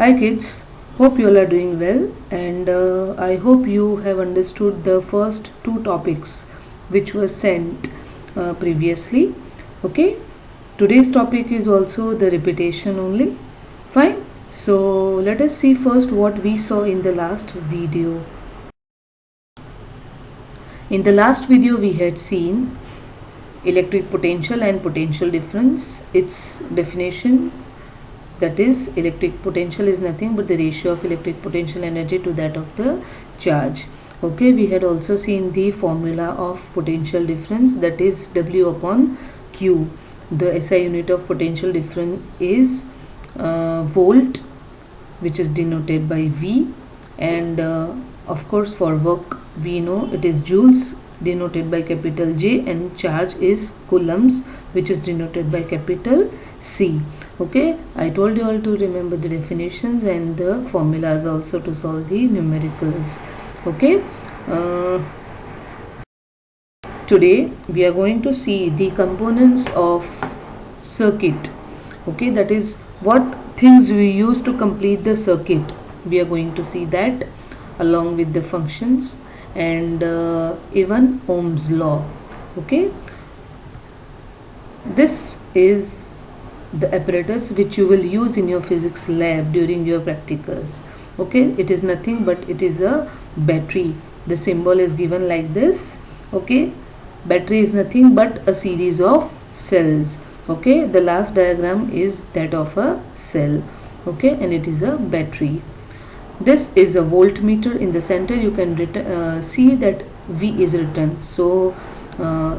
Hi kids, hope you all are doing well, and I hope you have understood the first two topics which were sent previously. Okay, today's topic is also the repetition only. Fine, so let us see first what we saw in the last video. In the last video we had seen electric potential and potential difference, its definition. That is, electric potential is nothing but the ratio of electric potential energy to that of the charge. Okay, we had also seen the formula of potential difference, that is W upon Q. The SI unit of potential difference is volt, which is denoted by V, and of course for work we know it is joules, denoted by capital J, and charge is coulombs, which is denoted by capital C. Okay, I told you all to remember the definitions and the formulas also to solve the numericals. Okay, today we are going to see the components of circuit. Okay, that is what things we use to complete the circuit. We are going to see that along with the functions and even Ohm's law. Okay, this is the apparatus which you will use in your physics lab during your practicals. Okay, it is nothing but it is a battery. The symbol is given like this. Okay, battery is nothing but a series of cells. Okay, the last diagram is that of a cell. Okay, and it is a battery. This is a voltmeter. In the center you can see that V is written. So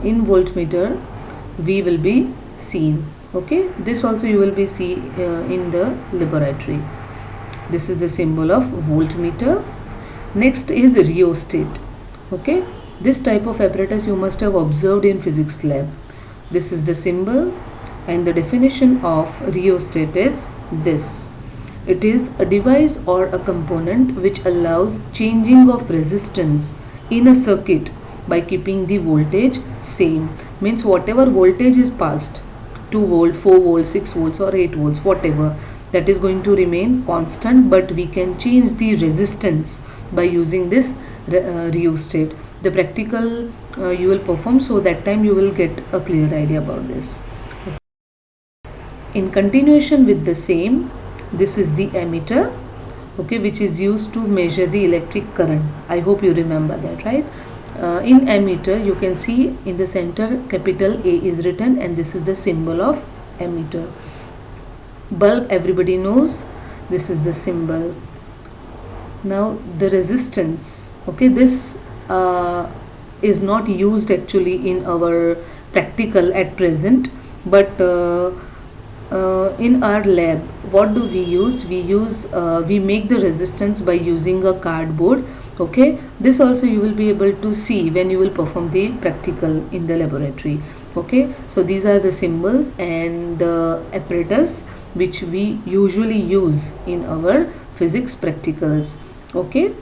in voltmeter V will be seen. Okay, this also you will be see in the laboratory. This is the symbol of voltmeter. Next is rheostat. Okay, this type of apparatus you must have observed in physics lab. This is the symbol, and the definition of rheostat is this. It is a device or a component which allows changing of resistance in a circuit by keeping the voltage same. Means whatever voltage is passed, 2 volt, 4 volts, 6 volts or 8 volts, whatever, that is going to remain constant, but we can change the resistance by using this rheostat. The practical you will perform, so that time you will get a clear idea about this. In continuation with the same, this is the ammeter, okay, which is used to measure the electric current. I hope you remember that, right? In ammeter you can see in the center capital A is written, and this is the symbol of ammeter. Bulb, everybody knows, this is the symbol. Now the resistance, okay, this is not used actually in our practical at present, but in our lab what do we use? We make the resistance by using a cardboard. Okay, this also you will be able to see when you will perform the practical in the laboratory. Okay, so these are the symbols and the apparatus which we usually use in our physics practicals. Okay,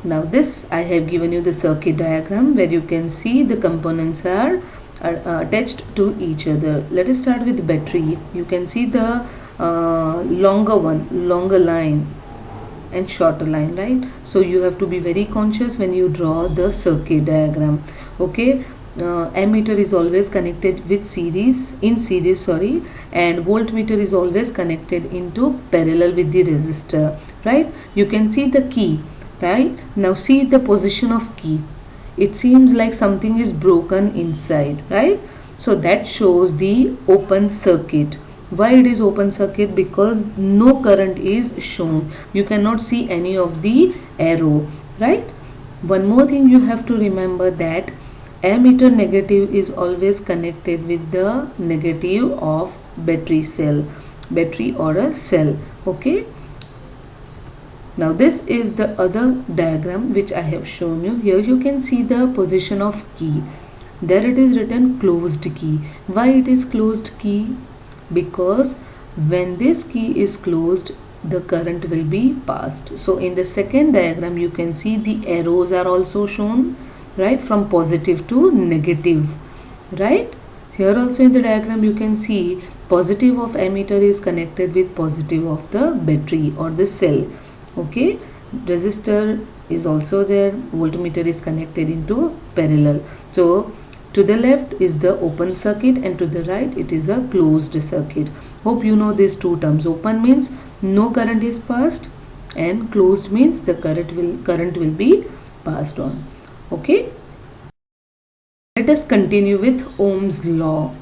now this I have given you the circuit diagram where you can see the components are attached to each other. Let us start with battery. You can see the longer line and shorter line, right? So you have to be very conscious when you draw the circuit diagram. Okay, ammeter is always connected with series, and voltmeter is always connected into parallel with the resistor, right? You can see the key, right? Now see the position of key. It seems like something is broken inside, right? So that shows the open circuit. Why it is open circuit? Because no current is shown. You cannot see any of the arrow, right? One more thing you have to remember, that ammeter negative is always connected with the negative of battery or a cell. Okay, now this is the other diagram which I have shown you. Here you can see the position of key. There it is written closed key. Why it is closed key? Because when this key is closed, the current will be passed. So in the second diagram you can see the arrows are also shown, right, from positive to negative, right? Here also in the diagram you can see positive of ammeter is connected with positive of the battery or the cell. Okay, resistor is also there, voltmeter is connected into parallel. So to the left is the open circuit and to the right it is a closed circuit. Hope you know these two terms. Open means no current is passed and closed means the current will be passed on. Okay, let us continue with Ohm's law.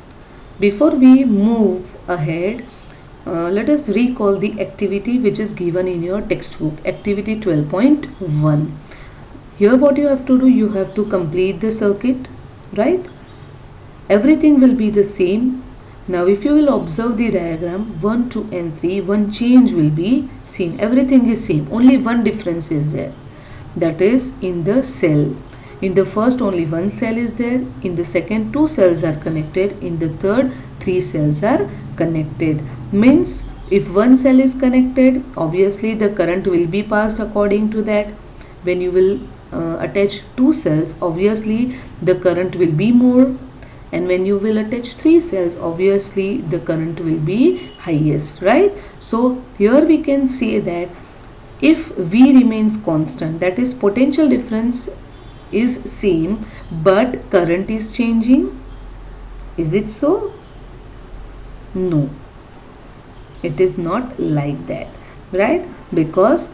Before we move ahead, let us recall the activity which is given in your textbook, activity 12.1. Here what you have to do, you have to complete the circuit, right? Everything will be the same. Now if you will observe the diagram 1, 2 and 3, one change will be seen. Everything is same, only one difference is there, that is in the cell. In the first only one cell is there, in the second two cells are connected, in the third three cells are connected. Means if one cell is connected, obviously the current will be passed according to that. When you will attach two cells, obviously the current will be more, and when you will attach three cells, obviously the current will be highest, right? So here we can say that if V remains constant, that is potential difference is same but current is changing. Is it so? No, it is not like that, right? Because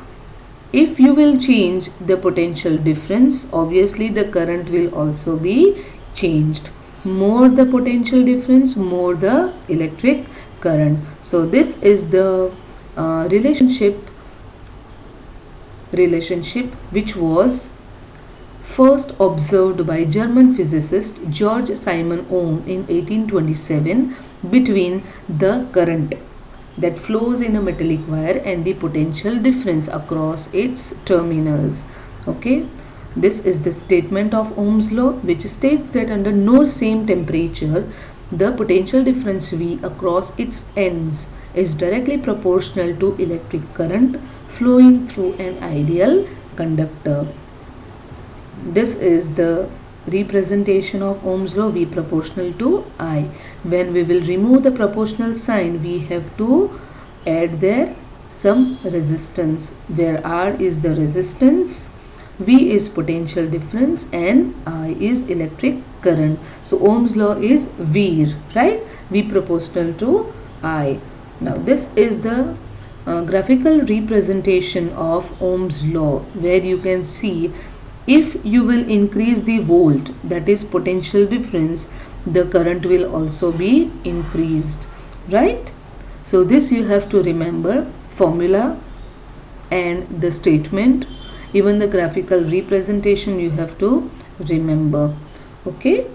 if you will change the potential difference, obviously the current will also be changed. More the potential difference, more the electric current. So this is the relationship which was first observed by German physicist George Simon Ohm in 1827 between the current that flows in a metallic wire and the potential difference across its terminals. Okay, this is the statement of Ohm's law, which states that under no same temperature the potential difference V across its ends is directly proportional to electric current flowing through an ideal conductor. This is the representation of Ohm's law, V proportional to I. When we will remove the proportional sign, we have to add there some resistance, where R is the resistance, V is potential difference and I is electric current. So Ohm's law is V, right? V proportional to I. Now this is the graphical representation of Ohm's law, where you can see if you will increase the volt, that is potential difference, the current will also be increased, right? So this you have to remember, formula and the statement, even the graphical representation you have to remember. Okay,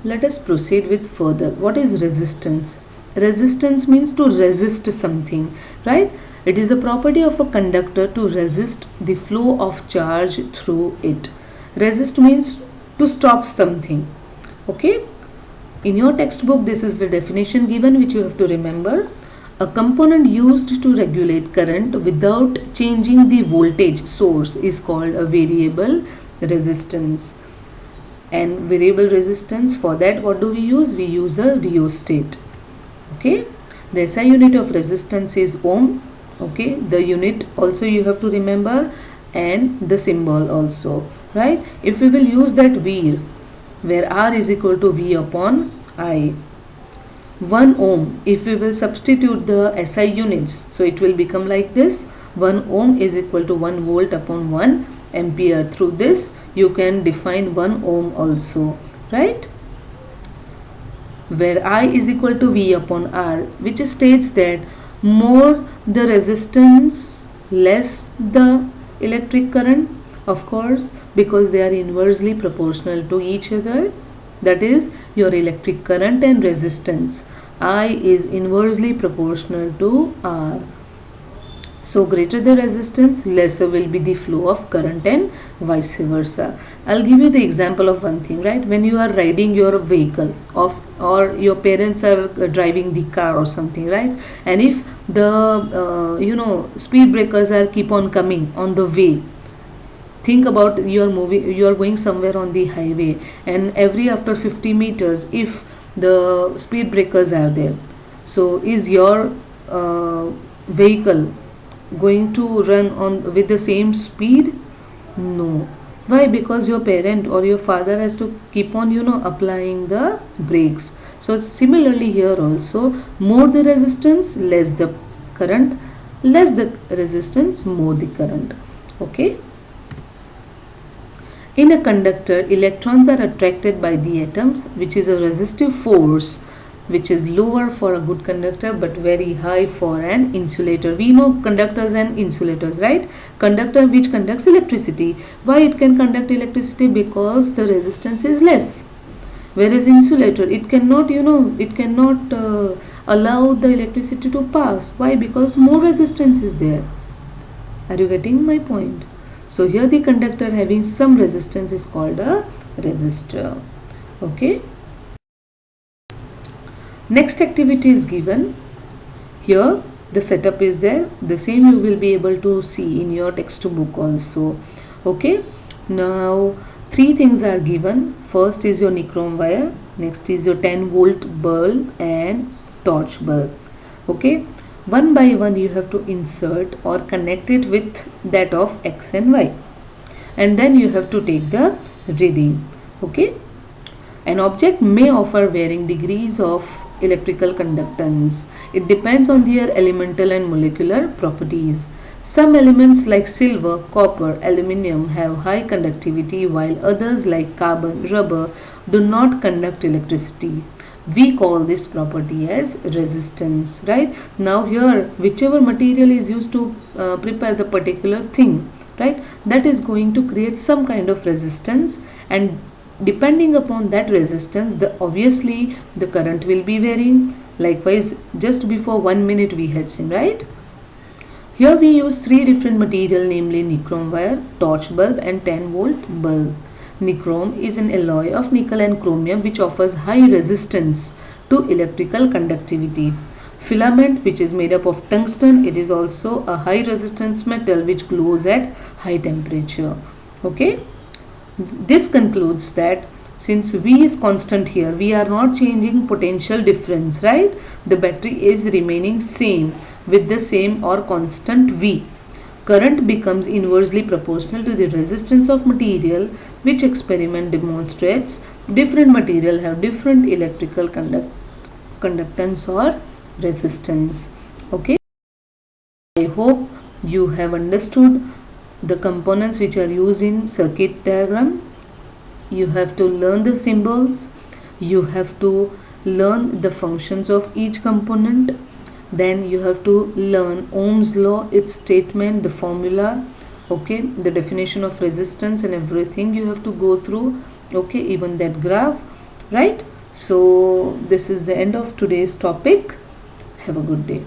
let us proceed with further. What is resistance? Resistance means to resist something, right? It is a property of a conductor to resist the flow of charge through it. Resist means to stop something. Okay, in your textbook this is the definition given, which you have to remember. A component used to regulate current without changing the voltage source is called a variable resistance. And variable resistance, for that what do we use? We use a rheostat. Okay, the SI unit of resistance is ohm. Okay, the unit also you have to remember and the symbol also, right? If we will use that V, where R is equal to V upon I, 1 ohm, if we will substitute the SI units, so it will become like this: 1 ohm is equal to 1 volt upon 1 ampere. Through this you can define 1 ohm also, right? Where I is equal to V upon R, which states that more the resistance, less the electric current, of course, because they are inversely proportional to each other. That is your electric current and resistance. I is inversely proportional to R. So greater the resistance, lesser will be the flow of current and vice versa. I'll give you the example of one thing, right? When you are riding your vehicle or your parents are driving the car or something, right? And if the speed breakers are keep on coming on the way, Think about you are going somewhere on the highway, and every after 50 meters, if the speed breakers are there, so is your vehicle going to run on with the same speed? No. Why? Because your parent or your father has to keep on applying the brakes. So similarly here also, more the resistance, less the current, less the resistance, more the current. Okay. In a conductor, electrons are attracted by the atoms, which is a resistive force, which is lower for a good conductor but very high for an insulator. We know conductors and insulators, right? Conductor which conducts electricity. Why it can conduct electricity? Because the resistance is less. Whereas insulator, it cannot allow the electricity to pass. Why? Because more resistance is there. Are you getting my point? So here the conductor having some resistance is called a resistor. Okay. Next activity is given. Here the setup is there. The same you will be able to see in your textbook also. Okay. Now three things are given. First is your nichrome wire. Next is your 10-volt bulb and torch bulb. Okay. One by one you have to insert or connect it with that of X and Y, and then you have to take the reading. Okay. An object may offer varying degrees of electrical conductance. It depends on their elemental and molecular properties. Some elements like silver, copper, aluminium have high conductivity, while others like carbon, rubber do not conduct electricity. We call this property as resistance, right? Now here whichever material is used to prepare the particular thing, right, that is going to create some kind of resistance, and depending upon that resistance, obviously the current will be varying. Likewise, just before 1 minute we had seen, right? Here we use three different material, namely nichrome wire, torch bulb and 10-volt bulb. Nichrome is an alloy of nickel and chromium which offers high resistance to electrical conductivity. Filament, which is made up of tungsten, it is also a high resistance metal which glows at high temperature. Okay. This concludes that since V is constant here, we are not changing potential difference, right? The battery is remaining same with the same or constant V. Current becomes inversely proportional to the resistance of material, which experiment demonstrates different material have different electrical conductance or resistance. Okay. I hope you have understood the components which are used in circuit diagram. You have to learn the symbols, you have to learn the functions of each component, then you have to learn Ohm's law, its statement, the formula, okay, the definition of resistance and everything you have to go through, okay, even that graph, right? So this is the end of today's topic. Have a good day.